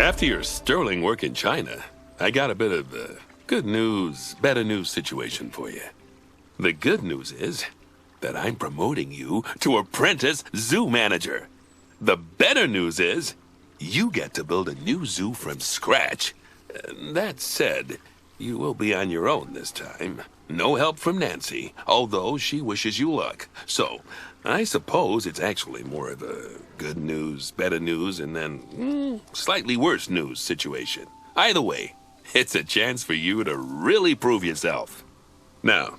After your sterling work in China, I got a bit of good news, better news situation for you. The good news is that I'm promoting you to apprentice zoo manager. The better news is you get to build a new zoo from scratch. That said, you will be on your own this time. No help from Nancy, although she wishes you luck. So, I suppose it's actually more of a good news, better news, and then slightly worse news situation. Either way, it's a chance for you to really prove yourself. Now,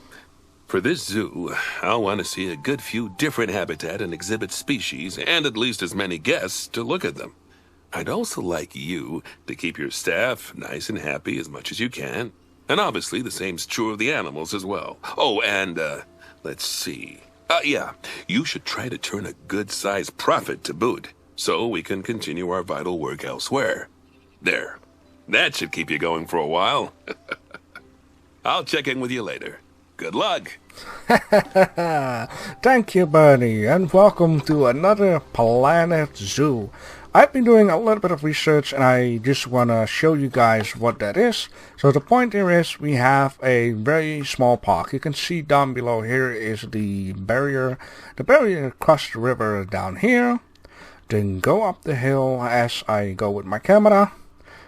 for this zoo, I'll want to see a good few different habitat and exhibit species, and at least as many guests to look at them. I'd also like you to keep your staff nice and happy as much as you can. And obviously the same's true of the animals as well. Oh, and, let's see. Yeah, you should try to turn a good-sized profit to boot, so we can continue our vital work elsewhere. There. That should keep you going for a while. I'll check in with you later. Good luck. Thank you, Bernie, and welcome to another Planetzoo. I've been doing a little bit of research and I just want to show you guys what that is. So the point here is we have a very small park. You can see down below here is the barrier. The barrier across the river down here. Then go up the hill as I go with my camera.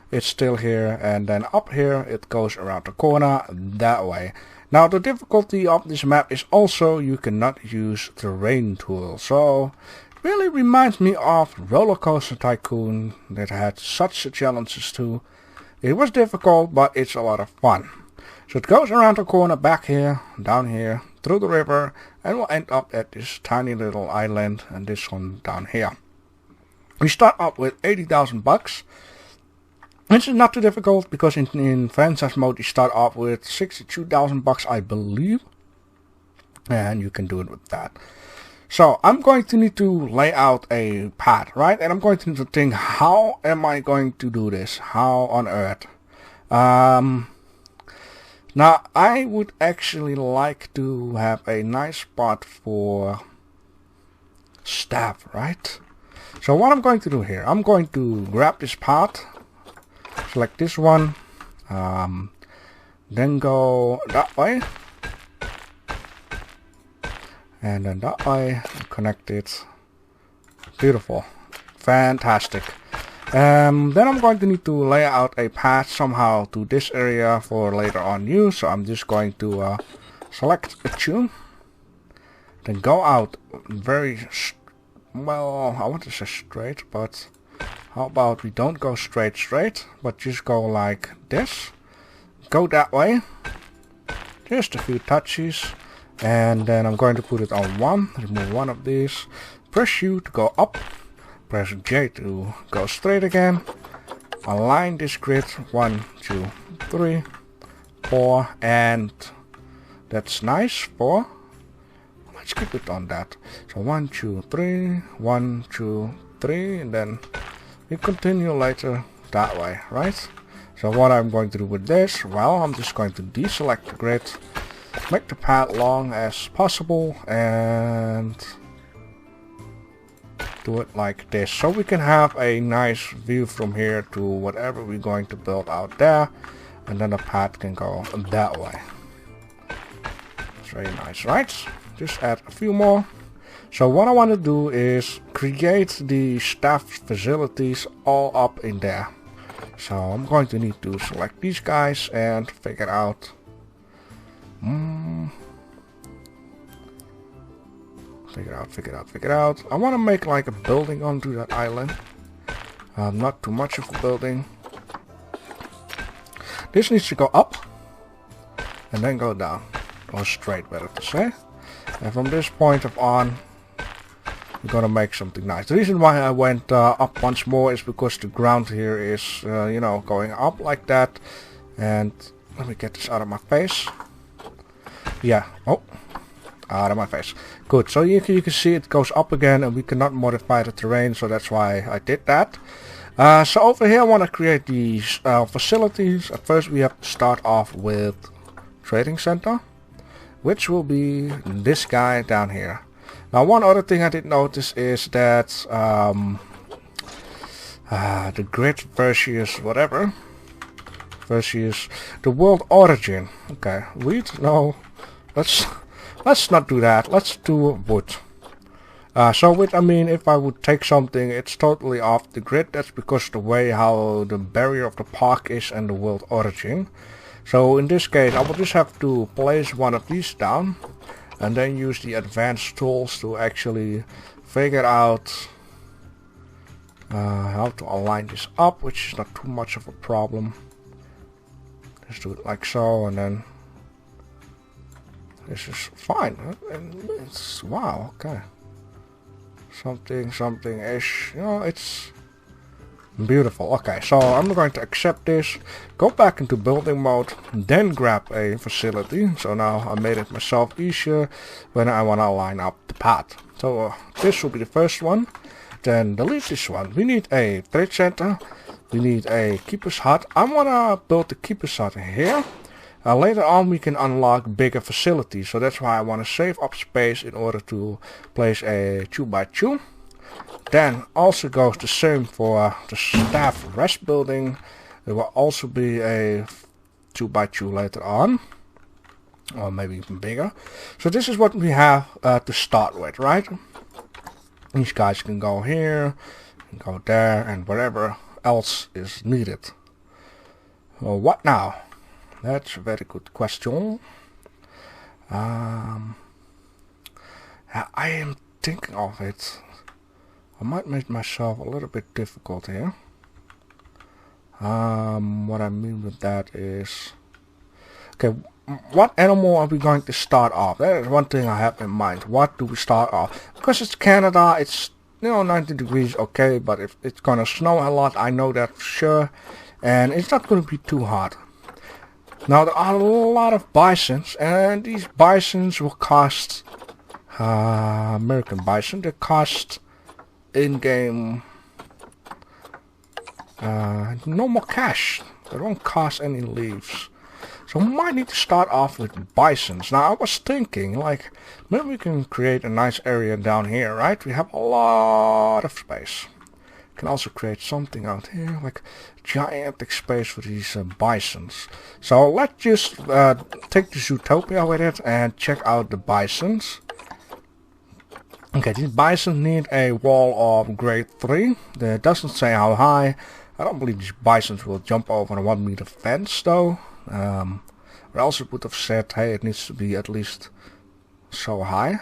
It's still here, and then up here it goes around the corner that way. Now the difficulty of this map is also you cannot use terrain tool. So really reminds me of Roller Coaster Tycoon that had such challenges too. It was difficult, but it's a lot of fun. So it goes around the corner, back here, down here, through the river, and we'll end up at this tiny little island, and this one down here. We start up with 80,000 bucks. This is not too difficult because in franchise mode you start off with 62,000 bucks, I believe, and you can do it with that. So I'm going to need to lay out a path, right? And I'm going to need to think, how am I going to do this? How on earth? Now I would actually like to have a nice spot for staff, right? So what I'm going to do here, I'm going to grab this path, select this one, then go that way. And then that way, connect it. Beautiful. Fantastic. Then I'm going to need to lay out a path somehow to this area for later on use. So I'm just going to select a tune. Then go out very, well, I want to say straight, but how about we don't go straight, but just go like this. Go that way. Just a few touches. And then I'm going to put it on 1, remove one of these, press U to go up, press J to go straight again, align this grid, 1, 2, 3, 4, and that's nice, 4, let's keep it on that, so 1, 2, 3, 1, 2, 3, and then we continue later that way, right? So what I'm going to do with this, well, I'm just going to deselect the grid, make the path long as possible and do it like this, so we can have a nice view from here to whatever we're going to build out there, and then the path can go that way. It's very nice, right? Just add a few more. So what I want to do is create the staff facilities all up in there. So I'm going to need to select these guys and figure out Figure out. I want to make like a building onto that island. Not too much of a building. This needs to go up and then go down, or straight, better to say. And from this point on, we're gonna make something nice. The reason why I went up once more is because the ground here is, you know, going up like that. And let me get this out of my face. Yeah, oh, out of my face. Good, so you can see it goes up again and we cannot modify the terrain, so that's why I did that. So over here I want to create these facilities. At first we have to start off with trading center, which will be this guy down here. Now one other thing I did notice is that the grid versus whatever. Versus the world origin. Okay, wheat? No. Let's not do that. Let's do wood. So with, I mean, if I would take something, it's totally off the grid. That's because of the way how the barrier of the park is and the world origin. So in this case, I will just have to place one of these down, and then use the advanced tools to actually figure out how to align this up, which is not too much of a problem. Just do it like so, and then this is fine. And it's, wow, okay. Something-ish, you know, it's beautiful. Okay, so I'm going to accept this, go back into building mode, then grab a facility. So now I made it myself easier when I want to line up the path. So this will be the first one, then delete this one. We need a trade center, we need a keeper's hut. I want to build the keeper's hut here. Later on we can unlock bigger facilities, so that's why I want to save up space in order to place a 2x2. Then also goes the same for the staff rest building. There will also be a 2x2 later on, or maybe even bigger. So this is what we have to start with, right? These guys can go here, and go there, and wherever else is needed. What now? That's a very good question. I am thinking of it. I might make myself a little bit difficult here. What I mean with that is, okay, what animal are we going to start off? That is one thing I have in mind. What do we start off? Because it's Canada, it's, you know, 90 degrees, okay, but if it's gonna snow a lot, I know that for sure, and it's not gonna be too hot. Now there are a lot of bisons, and these bisons will cost American bison. They cost in-game no more cash. They don't cost any leaves. So we might need to start off with bisons. Now I was thinking, like, maybe we can create a nice area down here, right? We have a lot of space. Can also create something out here, like gigantic space for these bisons. So let's just take the Zootopia with it and check out the bisons. Okay, these bisons need a wall of grade 3. It doesn't say how high. I don't believe these bisons will jump over a 1 meter fence though. Or else it would have said, hey, it needs to be at least so high.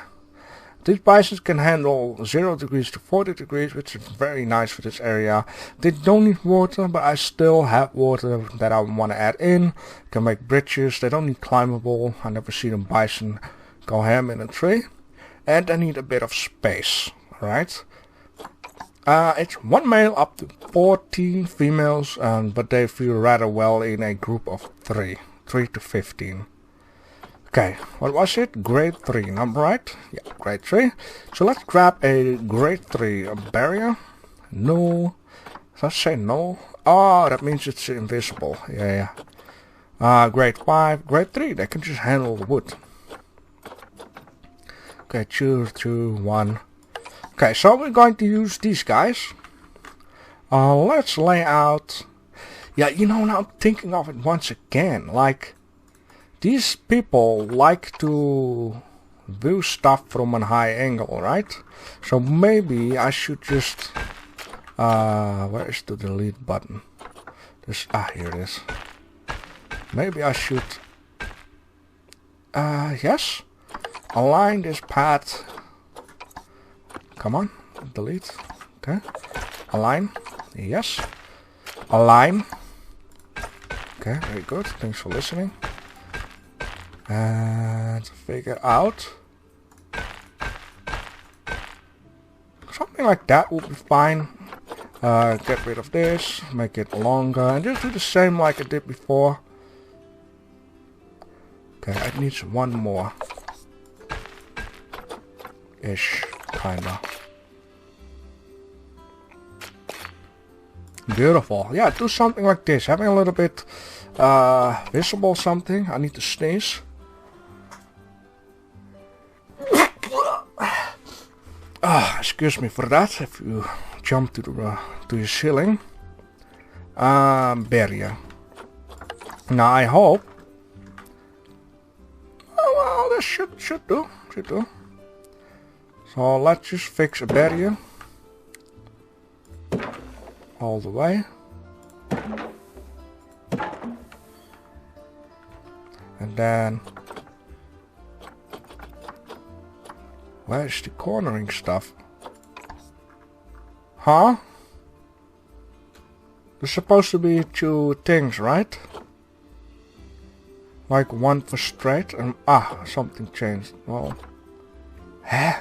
These bisons can handle 0 degrees to 40 degrees, which is very nice for this area. They don't need water, but I still have water that I want to add in. Can make bridges. They don't need climbable. I never seen a bison go ham in a tree. And they need a bit of space, right? It's 1 male up to 14 females, but they feel rather well in a group of 3 to 15. Okay, what was it? Grade 3, number right? Yeah, grade 3. So let's grab a grade 3 barrier. No. Let's say no. Oh, that means it's invisible. Yeah. Grade 5, grade 3. They can just handle the wood. Okay, 2, 1. Okay, so we're going to use these guys. Let's lay out. Yeah, you know, now I'm thinking of it once again. Like, these people like to view stuff from a high angle, right? So maybe I should just where is the delete button? Here it is. Maybe I should yes, align this path. Come on, delete. Okay, align. Yes, align. Okay, very good. Thanks for listening. And figure out something like that would be fine. Get rid of this, make it longer, and just do the same like I did before. Okay, I need one more ish, kinda. Beautiful. Yeah, do something like this, having a little bit visible something. I need to sneeze. Excuse me for that, if you jump to the ceiling. Barrier. Now I hope. Oh well, this should do. So let's just fix a barrier all the way. And then where's the cornering stuff? Huh? There's supposed to be 2 things, right? Like one for straight and something changed. Well, huh?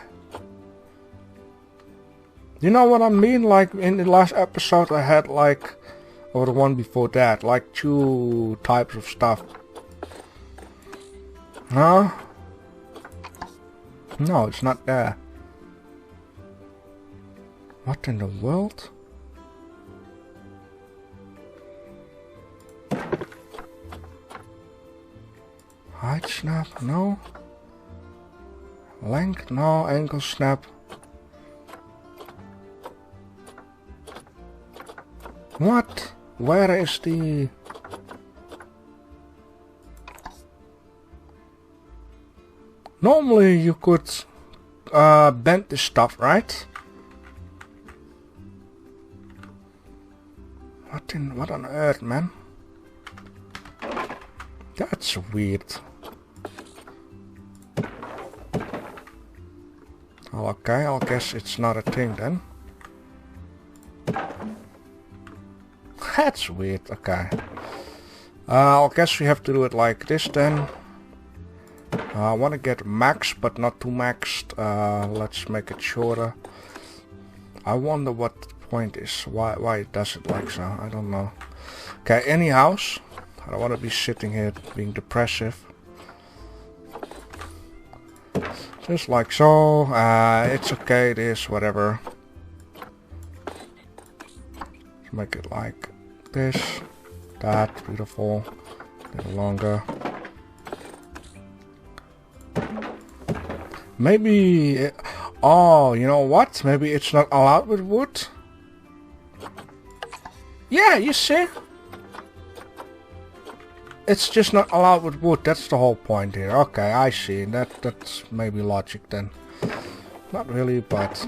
You know what I mean? Like in the last episode I had like, or the one before that, like 2 types of stuff. Huh? No, it's not there. What in the world? Height snap, no. Length, no. Angle snap. What? Where is the... Normally you could bend this stuff, right? What on earth, man? That's weird. Oh, okay, I guess it's not a thing then. That's weird, okay. I guess we have to do it like this then. I want to get max, but not too maxed. Let's make it shorter. I wonder what the point is. Why it does it like so? I don't know. Okay, anyhow, I don't want to be sitting here being depressive. Just like so. It's okay. It is whatever. Let's make it like this. That beautiful. A little longer. Maybe, oh, you know what? Maybe it's not allowed with wood. Yeah, you see? It's just not allowed with wood. That's the whole point here. Okay, I see. That's maybe logic then. Not really, but...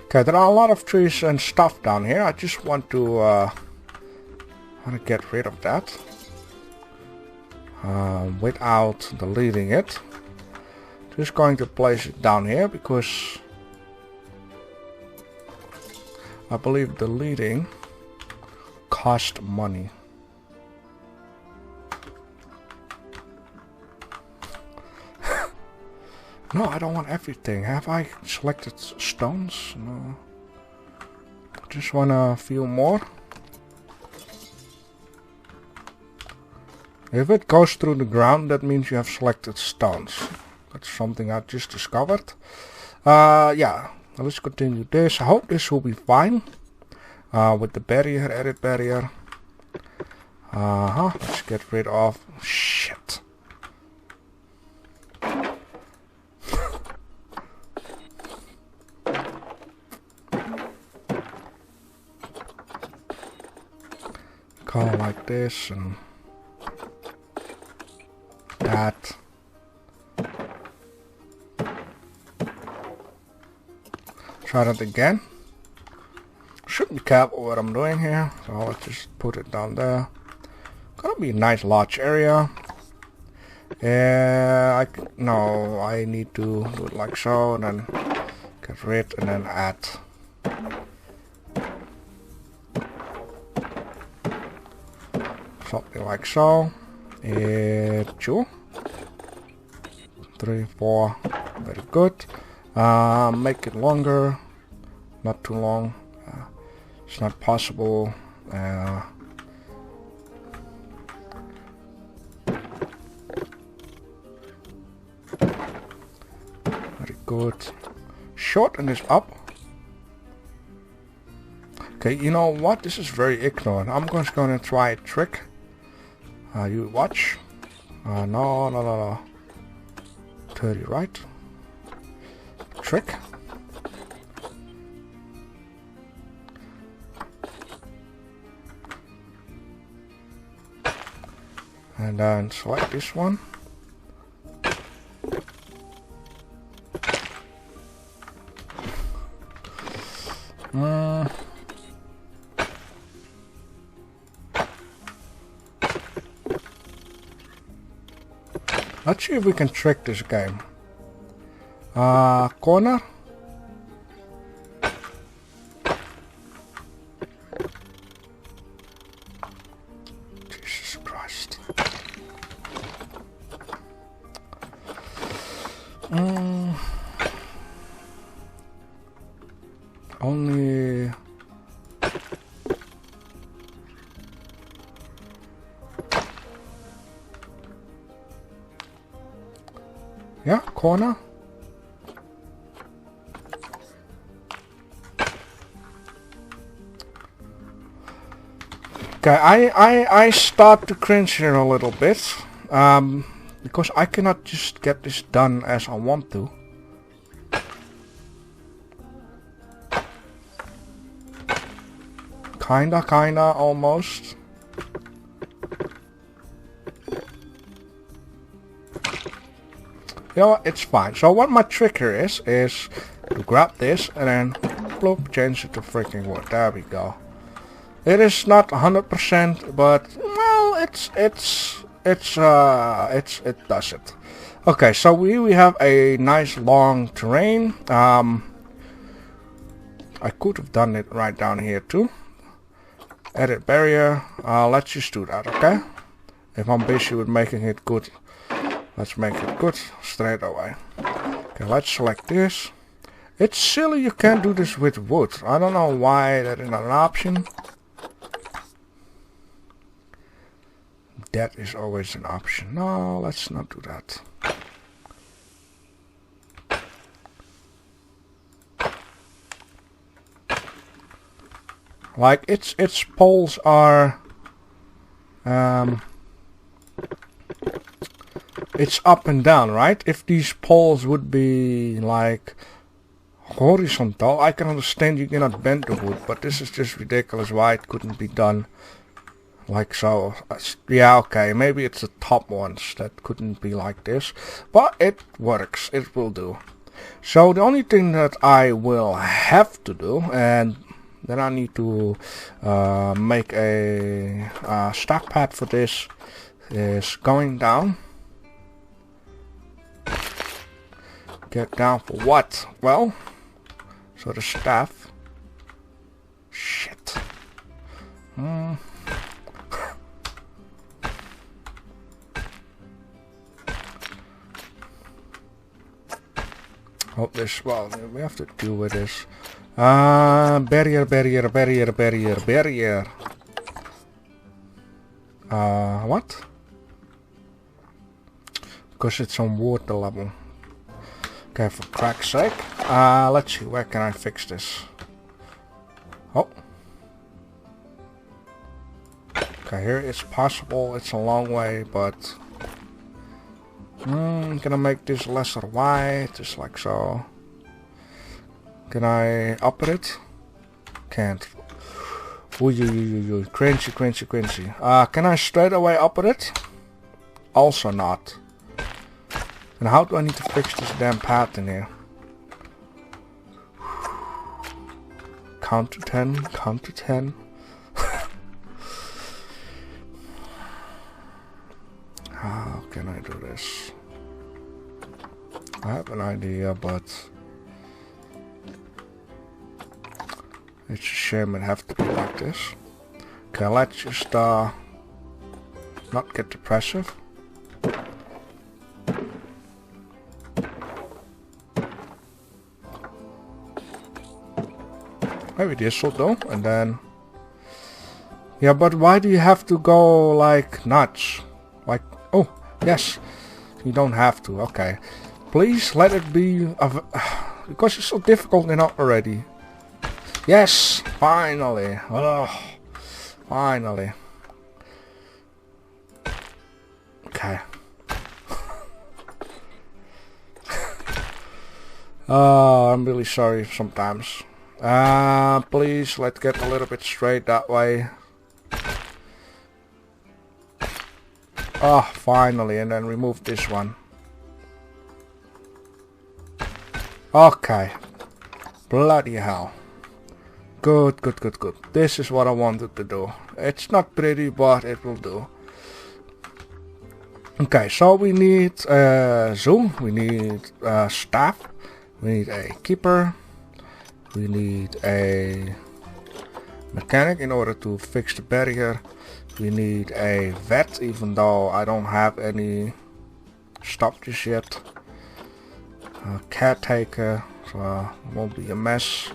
Okay, there are a lot of trees and stuff down here. I just want to get rid of that. Without deleting it. Just going to place it down here because I believe deleting cost money. No, I don't want everything. Have I selected stones? No. Just want a few more. If it goes through the ground, that means you have selected stones. That's something I just discovered. Yeah, let's continue this. I hope this will be fine. With the barrier, edit barrier. Let's get rid of... Shit. Go like this and... that. Try that again. Shouldn't be careful what I'm doing here, so let's just put it down there. Gonna be a nice large area. Yeah, no, I need to do it like so, and then get rid and then add. Something like so. 2, 3, 4. Very good. Make it longer, not too long. It's not possible. Very good. Shorten this up. Okay, you know what? This is very ignorant. I'm just going to try a trick. You watch. No. 30, right? Trick. And then select this one. Let's see if we can trick this game. Corner. Jesus Christ. Only... Yeah, corner. Okay, I start to cringe here a little bit, because I cannot just get this done as I want to. Kinda, almost. You know what, it's fine. So what my trick here is to grab this and then bloop, change it to freaking wood. There we go. It is not 100%, but well, it does it. Okay, so we have a nice long terrain. I could have done it right down here too. Edit barrier. Let's just do that, okay? If I'm busy with making it good, let's make it good straight away. Okay, let's select this. It's silly you can't do this with wood. I don't know why that is not an option. That is always an option. No, let's not do that. Like its poles are it's up and down, right? If these poles would be like horizontal, I can understand you cannot bend the wood, but this is just ridiculous why it couldn't be done like so. Yeah, okay, maybe it's the top ones that couldn't be like this, but it works, it will do. So the only thing that I will have to do, and then I need to make a stack pad for this, is going down. Get down for what? Well, so the staff. Shit. Hope this, well, we have to deal with this. Barrier. What? Because it's on water level. Okay, for crack's sake. Let's see, where can I fix this? Oh. Okay, here it's possible, it's a long way, but... can I make this lesser wide, just like so? Can I up it? Can't. Ooh, cringy. Can I straight away up it? Also not. And how do I need to fix this damn pattern here? Count to 10, count to 10. How can I do this? I have an idea, but it's a shame it have to be like this. Okay, let's just not get depressive. Maybe this will do, and then... Yeah, but why do you have to go like nuts? Like, oh, yes, you don't have to, okay. Please let it be, because it's so difficult enough already. Yes, finally, oh, finally. Okay. I'm really sorry sometimes. Please, let's get a little bit straight that way. Oh, finally, and then remove this one. Okay. Bloody hell. Good. This is what I wanted to do. It's not pretty, but it will do. Okay, so we need Zoo, we need staff, we need a keeper, we need a mechanic in order to fix the barrier, we need a vet, even though I don't have any stuff just yet, a caretaker, so it won't be a mess,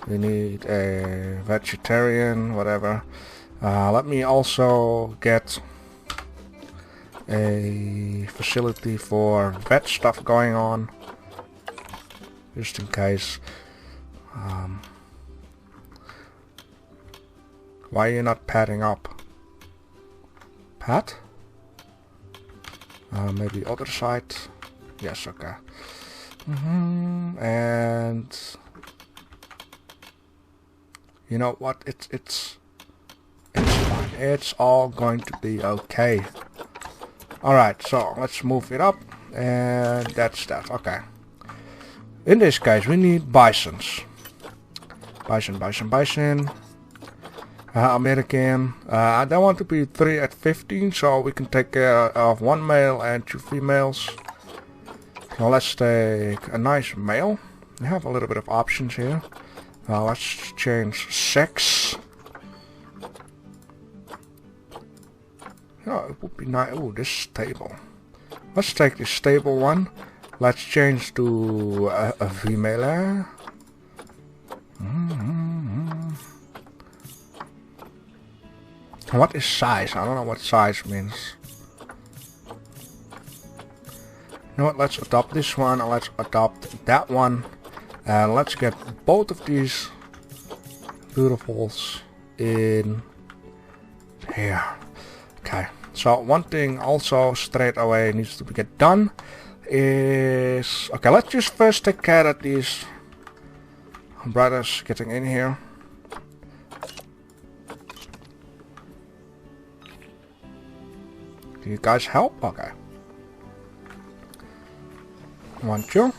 we need a vegetarian, whatever. Let me also get a facility for vet stuff going on, just in case. Why are you not padding up? Pad? Maybe other side. Yes, okay. And you know what? It's fine. It's all going to be okay. Alright, so let's move it up, and that's that, okay. In this case, we need bisons. Bison. American. I don't want to be 3 at 15, so we can take care of 1 male and 2 females. So let's take a nice male. We have a little bit of options here. Let's change sex. Oh, it would be nice. Oh, this stable. Let's take the stable one. Let's change to a female. What is size? I don't know what size means. You know what? Let's adopt this one. And let's adopt that one. And let's get both of these beautifuls in here. Okay, so one thing also straight away needs to get done is... Okay, let's just first take care of these brothers getting in here. Do you guys help? Okay. Want you?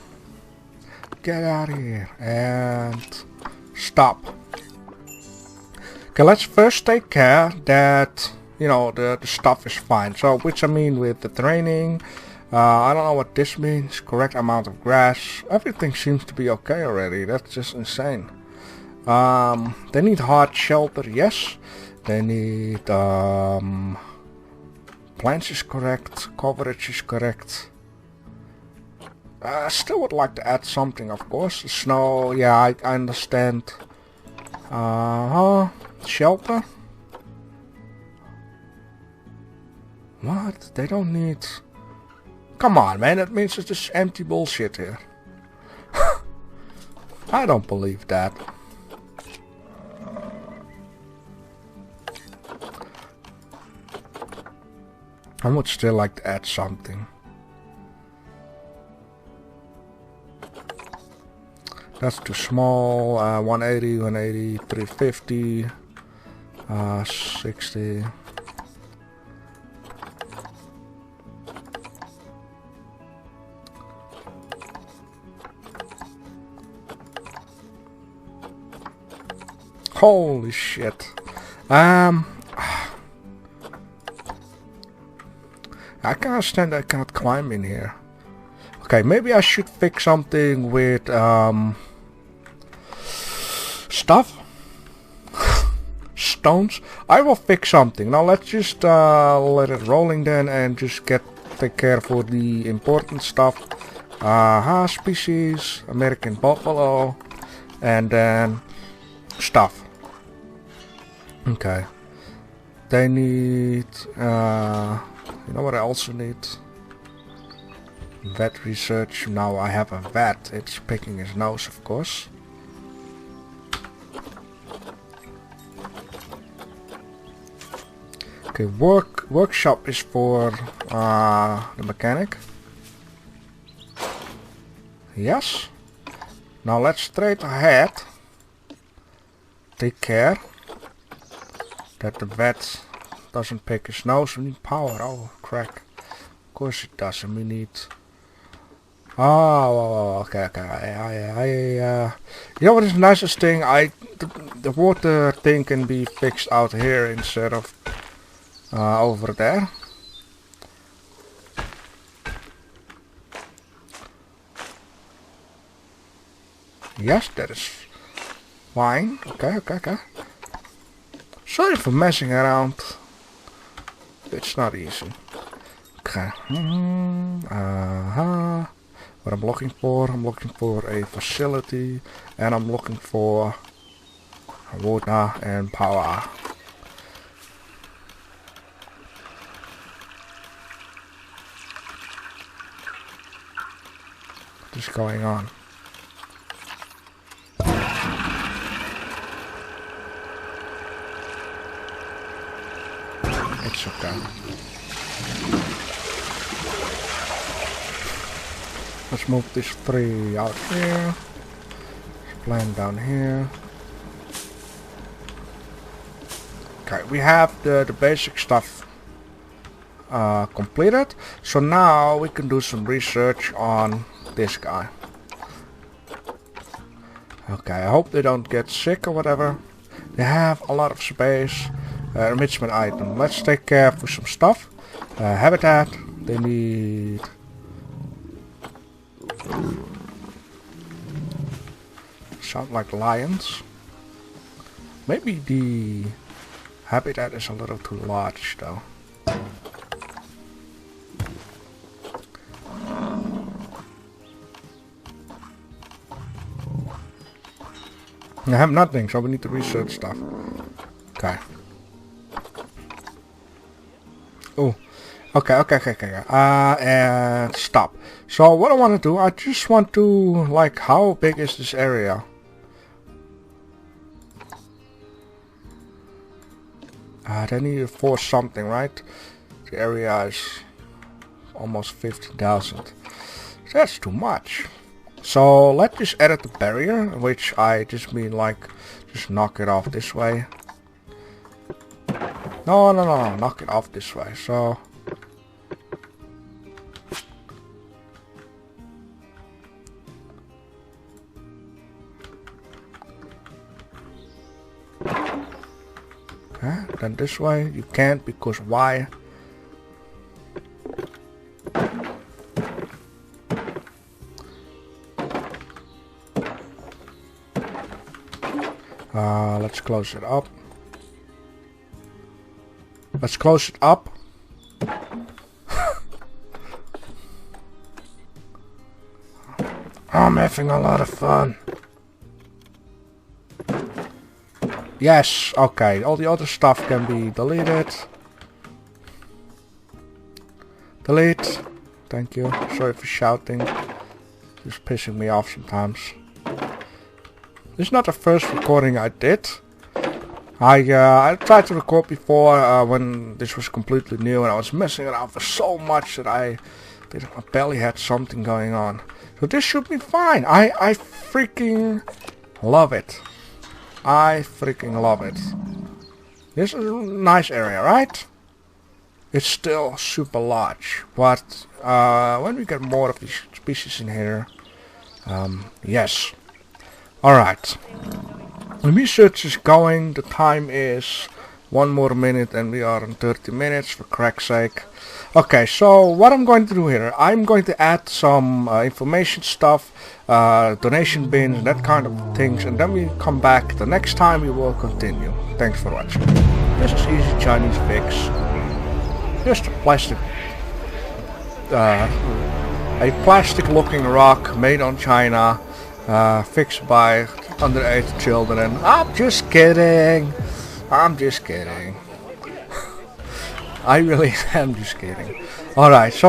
Get out of here and stop. Okay, let's first take care that, you know, the stuff is fine. So, which I mean with the training, I don't know what this means. Correct amount of grass. Everything seems to be okay already. That's just insane. They need hard shelter, yes. They need plants is correct. Coverage is correct. I still would like to add something, of course. Snow, yeah, I understand. Shelter. What? They don't need... Come on, man, that means it's just empty bullshit here. I don't believe that. I would still like to add something. That's too small. 180, 180, 350, 60. Holy shit. I can't stand I cannot climb in here. Okay, maybe I should fix something with stuff. Stones. I will fix something. Now let's just let it rolling then and just take care for the important stuff. Species, American buffalo, and then stuff. Okay. They need you know what I also need? Vet research. Now I have a vet. It's picking his nose, of course. Okay, workshop is for the mechanic. Yes. Now let's straight ahead. Take care that the vet doesn't pick his nose. We need power. Oh, crack. Of course it does, and we need... Oh, okay. You know what is the nicest thing? The water thing can be fixed out here instead of over there. Yes, that is fine. Okay. Sorry for messing around. It's not easy. Okay. What I'm looking for a facility, and I'm looking for water and power. What is going on? It's okay. Let's move this 3 out here. Plant down here. Okay, we have the basic stuff completed. So now we can do some research on this guy. Okay, I hope they don't get sick or whatever. They have a lot of space. Enrichment item. Let's take care for some stuff. Habitat. They need... Sound like lions. Maybe the habitat is a little too large though. I have nothing, so we need to research stuff. Okay. Oh, okay. And stop. So what I want to do, I just want to, like, how big is this area? They need to force something, right? The area is almost 50,000. That's too much. So let's just edit the barrier, which I just mean like, just knock it off this way. No, knock it off this way. So okay, then this way you can't, because why? Let's close it up. Let's close it up. I'm having a lot of fun. Yes, okay. All the other stuff can be deleted. Delete. Thank you. Sorry for shouting. Just pissing me off sometimes. This is not the first recording I did. I tried to record before when this was completely new, and I was messing around for so much that I barely had something going on. So this should be fine. I freaking love it. I freaking love it. This is a nice area, right? It's still super large, but when we get more of these species in here, yes. Alright. The research is going. The time is 1 more minute and we are on 30 minutes, for crack's sake. Okay, so what I'm going to do here, I'm going to add some information stuff, donation bins, that kind of things, and then we come back. The next time we will continue. Thanks for watching. This is easy Chinese fix. Just a plastic looking rock made on China, fixed by underage children. I'm just kidding. I'm just kidding. I really am just kidding. Alright, so